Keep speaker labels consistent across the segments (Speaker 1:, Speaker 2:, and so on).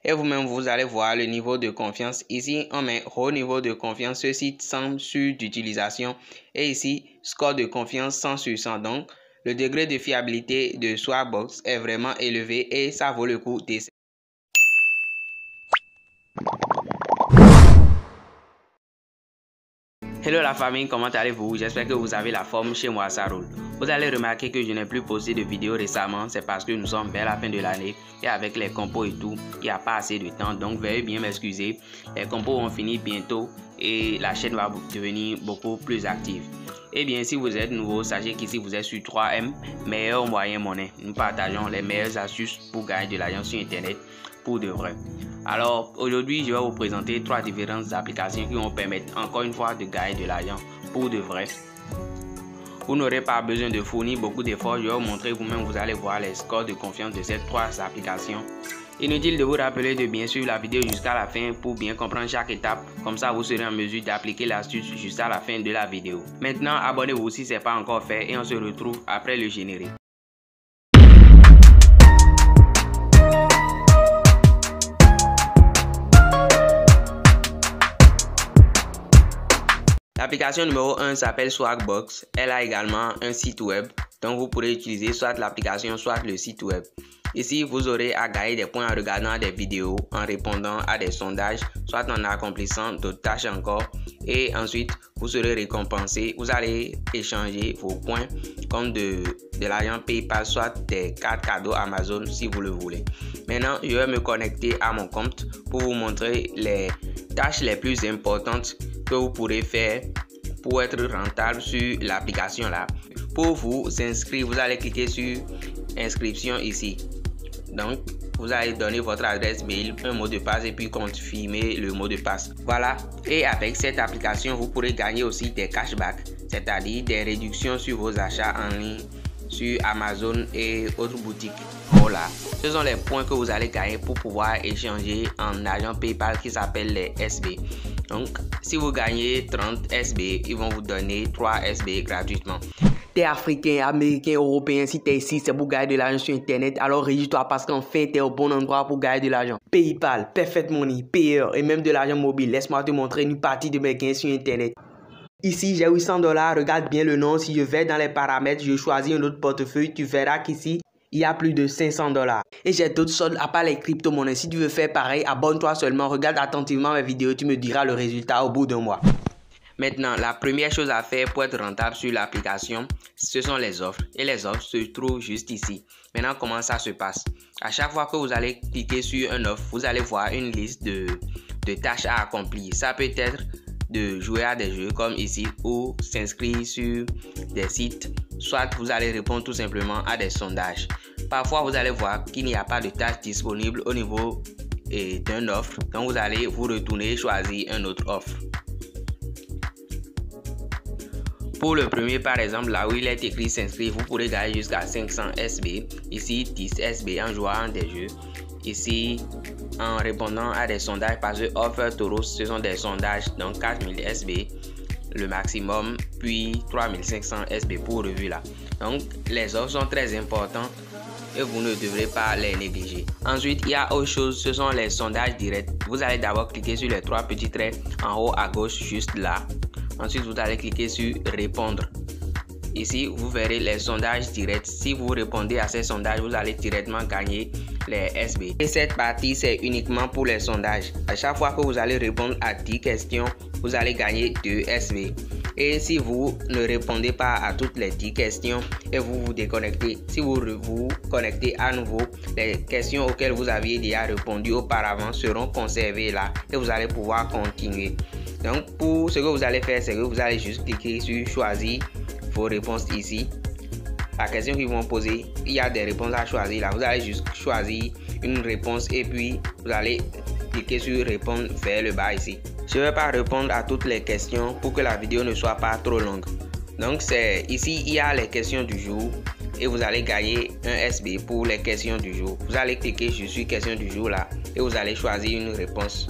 Speaker 1: et vous-même vous allez voir le niveau de confiance. Ici on met haut niveau de confiance, ce site 100 sur d'utilisation et ici score de confiance 100 sur 100. Donc le degré de fiabilité de Swagbucks est vraiment élevé et ça vaut le coup d'essayer. Hello la famille, comment allez-vous? J'espère que vous avez la forme, chez moi ça roule. Vous allez remarquer que je n'ai plus posté de vidéos récemment, c'est parce que nous sommes vers la fin de l'année et avec les compos et tout, il n'y a pas assez de temps, donc veuillez bien m'excuser. Les compos vont finir bientôt et la chaîne va devenir beaucoup plus active. Et bien si vous êtes nouveau, sachez qu'ici vous êtes sur 3M, meilleur moyen monnaie. Nous partageons les meilleures astuces pour gagner de l'argent sur internet pour de vrai. Alors aujourd'hui je vais vous présenter 3 différentes applications qui vont permettre encore une fois de gagner de l'argent pour de vrai. Vous n'aurez pas besoin de fournir beaucoup d'efforts, je vais vous montrer vous-même, vous allez voir les scores de confiance de ces 3 applications. Inutile de vous rappeler de bien suivre la vidéo jusqu'à la fin pour bien comprendre chaque étape, comme ça vous serez en mesure d'appliquer l'astuce jusqu'à la fin de la vidéo. Maintenant abonnez-vous si ce n'est pas encore fait et on se retrouve après le générique. L'application numéro 1 s'appelle Swagbucks. Elle a également un site web, donc vous pourrez utiliser soit l'application, soit le site web. Ici, vous aurez à gagner des points en regardant des vidéos, en répondant à des sondages, soit en accomplissant d'autres tâches encore. Et ensuite, vous serez récompensé. Vous allez échanger vos points contre de l'argent PayPal, soit des cartes cadeaux Amazon si vous le voulez. Maintenant, je vais me connecter à mon compte pour vous montrer les tâches les plus importantes que vous pourrez faire pour être rentable sur l'application là. Pour vous inscrire, vous allez cliquer sur inscription ici. Donc vous allez donner votre adresse mail, un mot de passe et puis confirmer le mot de passe. Voilà, et avec cette application vous pourrez gagner aussi des cashbacks, c'est-à-dire des réductions sur vos achats en ligne sur Amazon et autres boutiques. Voilà, ce sont les points que vous allez gagner pour pouvoir échanger en argent PayPal qui s'appelle les SB. Donc si vous gagnez 30 SB, ils vont vous donner 3 SB gratuitement. T'es africain, américain, européen, si t'es ici, c'est pour gagner de l'argent sur internet, alors régis-toi parce qu'enfin t'es au bon endroit pour gagner de l'argent. PayPal, Perfect Money, Payer et même de l'argent mobile. Laisse-moi te montrer une partie de mes gains sur internet. Ici, j'ai 800 $, regarde bien le nom. Si je vais dans les paramètres, je choisis un autre portefeuille, tu verras qu'ici, il y a plus de 500 $. Et j'ai d'autres soldes à part les crypto-monnaies. Si tu veux faire pareil, abonne-toi seulement, regarde attentivement mes vidéos, tu me diras le résultat au bout d'un mois. Maintenant, la première chose à faire pour être rentable sur l'application, ce sont les offres. Et les offres se trouvent juste ici. Maintenant, comment ça se passe? À chaque fois que vous allez cliquer sur une offre, vous allez voir une liste de tâches à accomplir. Ça peut être de jouer à des jeux comme ici ou s'inscrire sur des sites. Soit vous allez répondre tout simplement à des sondages. Parfois, vous allez voir qu'il n'y a pas de tâches disponibles au niveau d'une offre. Donc, vous allez vous retourner et choisir une autre offre. Pour le premier, par exemple, là où il est écrit s'inscrire, vous pourrez gagner jusqu'à 500 SB. Ici, 10 SB en jouant des jeux. Ici, en répondant à des sondages, parce que Offer Toros, ce sont des sondages, donc 4000 SB le maximum, puis 3500 SB pour revue là. Donc, les offres sont très importantes et vous ne devrez pas les négliger. Ensuite, il y a autre chose, ce sont les sondages directs. Vous allez d'abord cliquer sur les 3 petits traits en haut à gauche, juste là. Ensuite, vous allez cliquer sur répondre. Ici, vous verrez les sondages directs. Si vous répondez à ces sondages, vous allez directement gagner les SB. Et cette partie, c'est uniquement pour les sondages. À chaque fois que vous allez répondre à 10 questions, vous allez gagner 2 SB. Et si vous ne répondez pas à toutes les 10 questions et vous vous déconnectez, si vous vous connectez à nouveau, les questions auxquelles vous aviez déjà répondu auparavant seront conservées là et vous allez pouvoir continuer. Donc pour ce que vous allez faire, c'est que vous allez juste cliquer sur choisir vos réponses ici. La question qu'ils vont poser, il y a des réponses à choisir là. Vous allez juste choisir une réponse et puis vous allez cliquer sur répondre vers le bas ici. Je ne vais pas répondre à toutes les questions pour que la vidéo ne soit pas trop longue. Donc c'est ici, il y a les questions du jour et vous allez gagner un SB pour les questions du jour. Vous allez cliquer sur question du jour là et vous allez choisir une réponse.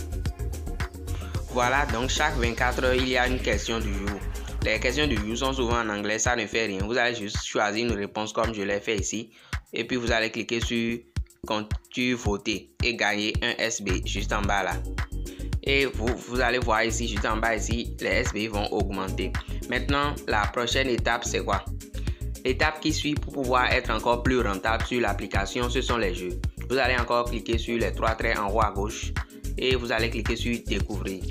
Speaker 1: Voilà, donc chaque 24 heures, il y a une question du jour. Les questions du jour sont souvent en anglais, ça ne fait rien. Vous allez juste choisir une réponse comme je l'ai fait ici. Et puis vous allez cliquer sur tu voter et gagner un SB juste en bas là. Et vous allez voir ici, juste en bas ici, les SB vont augmenter. Maintenant, la prochaine étape, c'est quoi? L'étape qui suit pour pouvoir être encore plus rentable sur l'application, ce sont les jeux. Vous allez encore cliquer sur les 3 traits en haut à gauche et vous allez cliquer sur découvrir.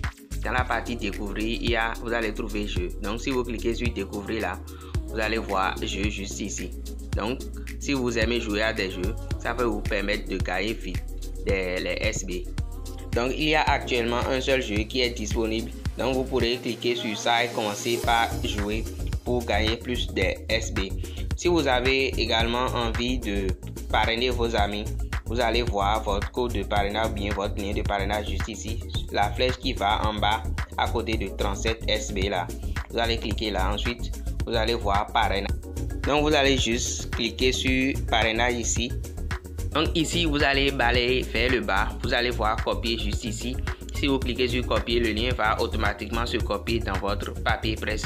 Speaker 1: Dans la partie découvrir, vous allez trouver jeux. Donc si vous cliquez sur découvrir là, vous allez voir jeux juste ici. Donc si vous aimez jouer à des jeux, ça peut vous permettre de gagner vite les SB. Donc il y a actuellement un seul jeu qui est disponible. Donc vous pourrez cliquer sur ça et commencer par jouer pour gagner plus de SB. Si vous avez également envie de parrainer vos amis, vous allez voir votre code de parrainage ou bien votre lien de parrainage juste ici, la flèche qui va en bas à côté de 37 SB là. Vous allez cliquer là, ensuite vous allez voir parrainage. Donc vous allez juste cliquer sur parrainage ici. Donc ici vous allez balayer vers le bas, vous allez voir copier juste ici. Si vous cliquez sur copier, le lien va automatiquement se copier dans votre papier presse.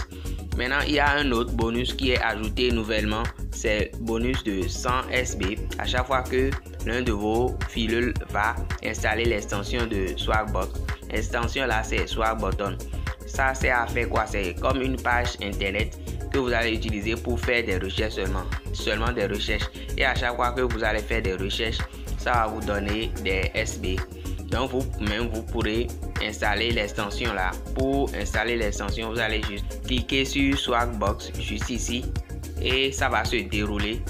Speaker 1: Maintenant, il y a un autre bonus qui est ajouté nouvellement, c'est bonus de 100 SB à chaque fois que l'un de vos filles va installer l'extension de Swagbox. L'extension là, c'est Swagbutton. Ça sert à faire quoi? C'est comme une page internet que vous allez utiliser pour faire des recherches seulement des recherches. Et à chaque fois que vous allez faire des recherches, ça va vous donner des SB. Donc vous pourrez installer l'extension là. Pour installer l'extension, vous allez juste cliquer sur Swagbox juste ici et ça va se dérouler.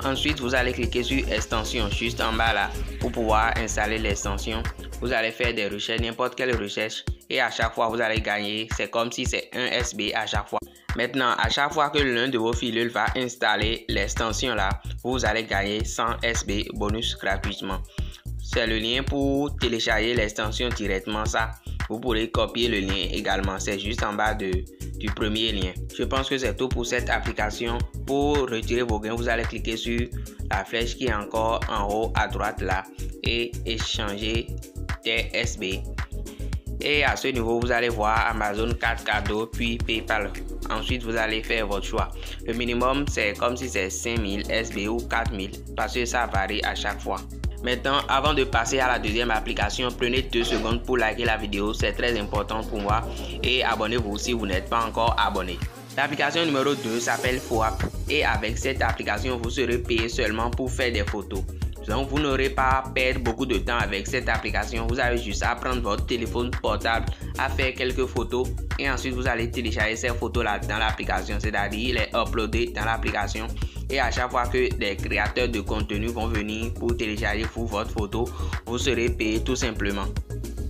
Speaker 1: Ensuite, vous allez cliquer sur extension juste en bas là pour pouvoir installer l'extension. Vous allez faire des recherches, n'importe quelle recherche, et à chaque fois vous allez gagner. C'est comme si c'est un SB à chaque fois. Maintenant, à chaque fois que l'un de vos filules va installer l'extension là, vous allez gagner 100 SB bonus gratuitement. C'est le lien pour télécharger l'extension directement. Ça, vous pourrez copier le lien également. C'est juste en bas du premier lien. Je pense que c'est tout pour cette application. Pour retirer vos gains, vous allez cliquer sur la flèche qui est encore en haut à droite là et échanger des SB. Et à ce niveau, vous allez voir Amazon, carte cadeau, puis PayPal. Ensuite, vous allez faire votre choix. Le minimum, c'est comme si c'est 5000 SB ou 4000 parce que ça varie à chaque fois. Maintenant, avant de passer à la deuxième application, prenez 2 secondes pour liker la vidéo, c'est très important pour moi. Et abonnez-vous si vous n'êtes pas encore abonné. L'application numéro 2 s'appelle FOAP. Et avec cette application, vous serez payé seulement pour faire des photos. Donc, vous n'aurez pas à perdre beaucoup de temps avec cette application. Vous avez juste à prendre votre téléphone portable, à faire quelques photos. Et ensuite, vous allez télécharger ces photos-là dans l'application. C'est-à-dire les uploader dans l'application. Et à chaque fois que des créateurs de contenu vont venir pour télécharger votre photo, vous serez payé tout simplement.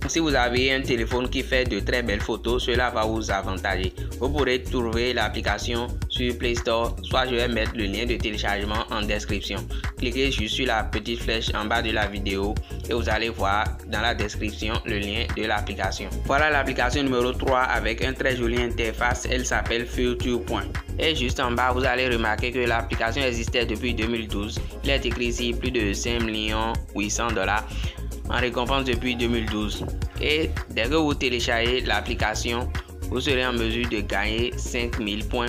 Speaker 1: Si vous avez un téléphone qui fait de très belles photos, cela va vous avantager. Vous pourrez trouver l'application sur Play Store, soit je vais mettre le lien de téléchargement en description. Cliquez juste sur la petite flèche en bas de la vidéo et vous allez voir dans la description le lien de l'application. Voilà l'application numéro 3 avec une très jolie interface, elle s'appelle Future Point. Et juste en bas, vous allez remarquer que l'application existait depuis 2012. Il est écrit ici plus de 5 800 $. En récompense depuis 2012. Et dès que vous téléchargez l'application, vous serez en mesure de gagner 5000 points,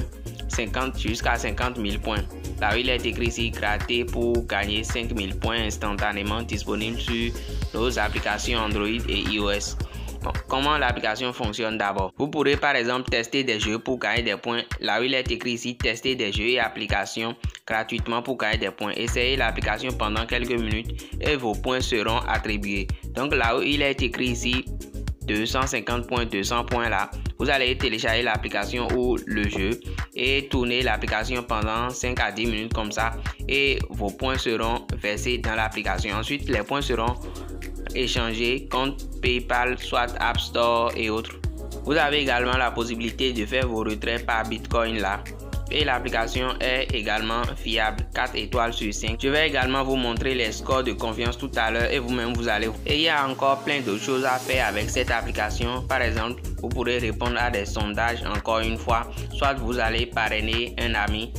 Speaker 1: jusqu'à 50 000 points. Là où il est écrit ici, gratter pour gagner 5000 points instantanément, disponible sur nos applications Android et iOS. Bon, comment l'application fonctionne d'abord? Vous pourrez par exemple tester des jeux pour gagner des points. Là où il est écrit ici, tester des jeux et applications gratuitement pour gagner des points. Essayez l'application pendant quelques minutes et vos points seront attribués. Donc là où il est écrit ici 250 points, 200 points là, vous allez télécharger l'application ou le jeu et tourner l'application pendant 5 à 10 minutes comme ça et vos points seront versés dans l'application. Ensuite, les points seront échangés contre PayPal, soit App Store et autres. Vous avez également la possibilité de faire vos retraits par Bitcoin là. Et l'application est également fiable, 4 étoiles sur 5. Je vais également vous montrer les scores de confiance tout à l'heure et vous-même vous allez. Et il y a encore plein d'autres choses à faire avec cette application. Par exemple, vous pourrez répondre à des sondages encore une fois. Soit vous allez parrainer un ami.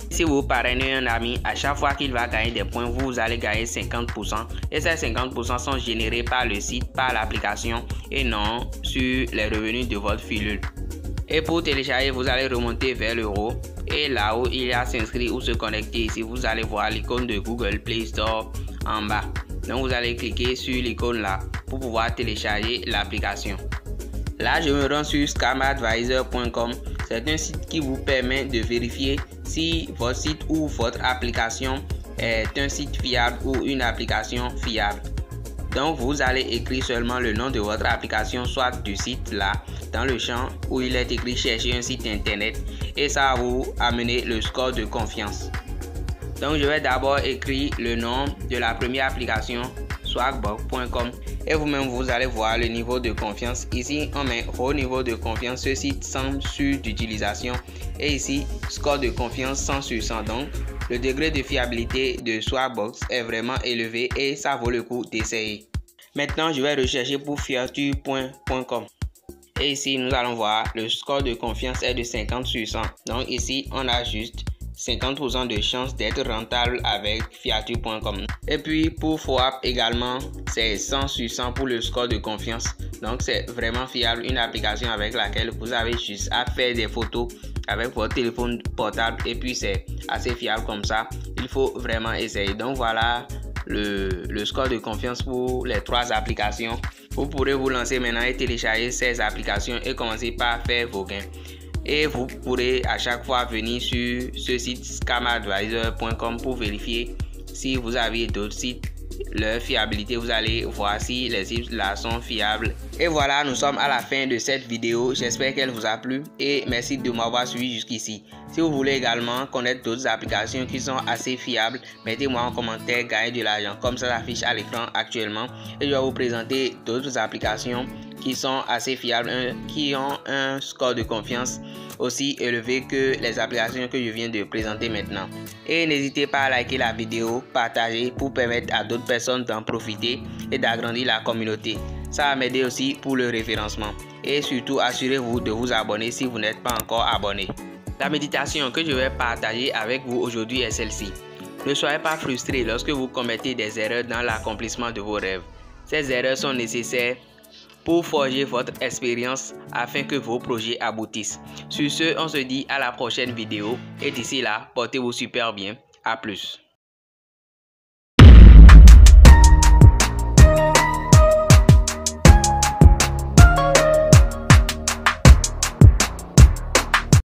Speaker 1: Si vous parrainez un ami, à chaque fois qu'il va gagner des points, vous allez gagner 50%. Et ces 50% sont générés par le site, par l'application et non sur les revenus de votre filule. Et pour télécharger, vous allez remonter vers le haut. Et là où il y a s'inscrire ou se connecter ici, vous allez voir l'icône de Google Play Store en bas. Donc vous allez cliquer sur l'icône là pour pouvoir télécharger l'application. Là, je me rends sur scamadvisor.com. C'est un site qui vous permet de vérifier si votre site ou votre application est un site fiable ou une application fiable. Donc vous allez écrire seulement le nom de votre application, soit du site là, dans le champ où il est écrit chercher un site internet, et ça va vous amener le score de confiance. Donc je vais d'abord écrire le nom de la première application, swagbucks.com, et vous-même vous allez voir le niveau de confiance. Ici on met au niveau de confiance, ce site semble sûr d'utilisation, et ici score de confiance 100 sur 100. Donc le degré de fiabilité de Swagbucks est vraiment élevé et ça vaut le coup d'essayer. Maintenant je vais rechercher pour fiature.com. Et ici, nous allons voir le score de confiance est de 50 sur 100. Donc ici, on a juste 50% de chance d'être rentable avec fiature.com. Et puis pour FOAP également, c'est 100 sur 100 pour le score de confiance. Donc c'est vraiment fiable, une application avec laquelle vous avez juste à faire des photos avec votre téléphone portable. Et puis c'est assez fiable comme ça. Il faut vraiment essayer. Donc voilà le score de confiance pour les 3 applications. Vous pourrez vous lancer maintenant et télécharger ces applications et commencer par faire vos gains. Et vous pourrez à chaque fois venir sur ce site scamadvisor.com pour vérifier si vous avez d'autres sites, leur fiabilité. Vous allez voir si les sites là sont fiables. Et voilà, nous sommes à la fin de cette vidéo. J'espère qu'elle vous a plu et merci de m'avoir suivi jusqu'ici. Si vous voulez également connaître d'autres applications qui sont assez fiables, mettez-moi en commentaire, gagnez de l'argent comme ça s'affiche à l'écran actuellement. Et je vais vous présenter d'autres applications qui sont assez fiables, qui ont un score de confiance aussi élevé que les applications que je viens de présenter maintenant. Et n'hésitez pas à liker la vidéo, partager pour permettre à d'autres personnes d'en profiter et d'agrandir la communauté. Ça va m'aider aussi pour le référencement. Et surtout, assurez-vous de vous abonner si vous n'êtes pas encore abonné. La méditation que je vais partager avec vous aujourd'hui est celle-ci. Ne soyez pas frustrés lorsque vous commettez des erreurs dans l'accomplissement de vos rêves. Ces erreurs sont nécessaires pour forger votre expérience afin que vos projets aboutissent. Sur ce, on se dit à la prochaine vidéo et d'ici là, portez-vous super bien. À plus.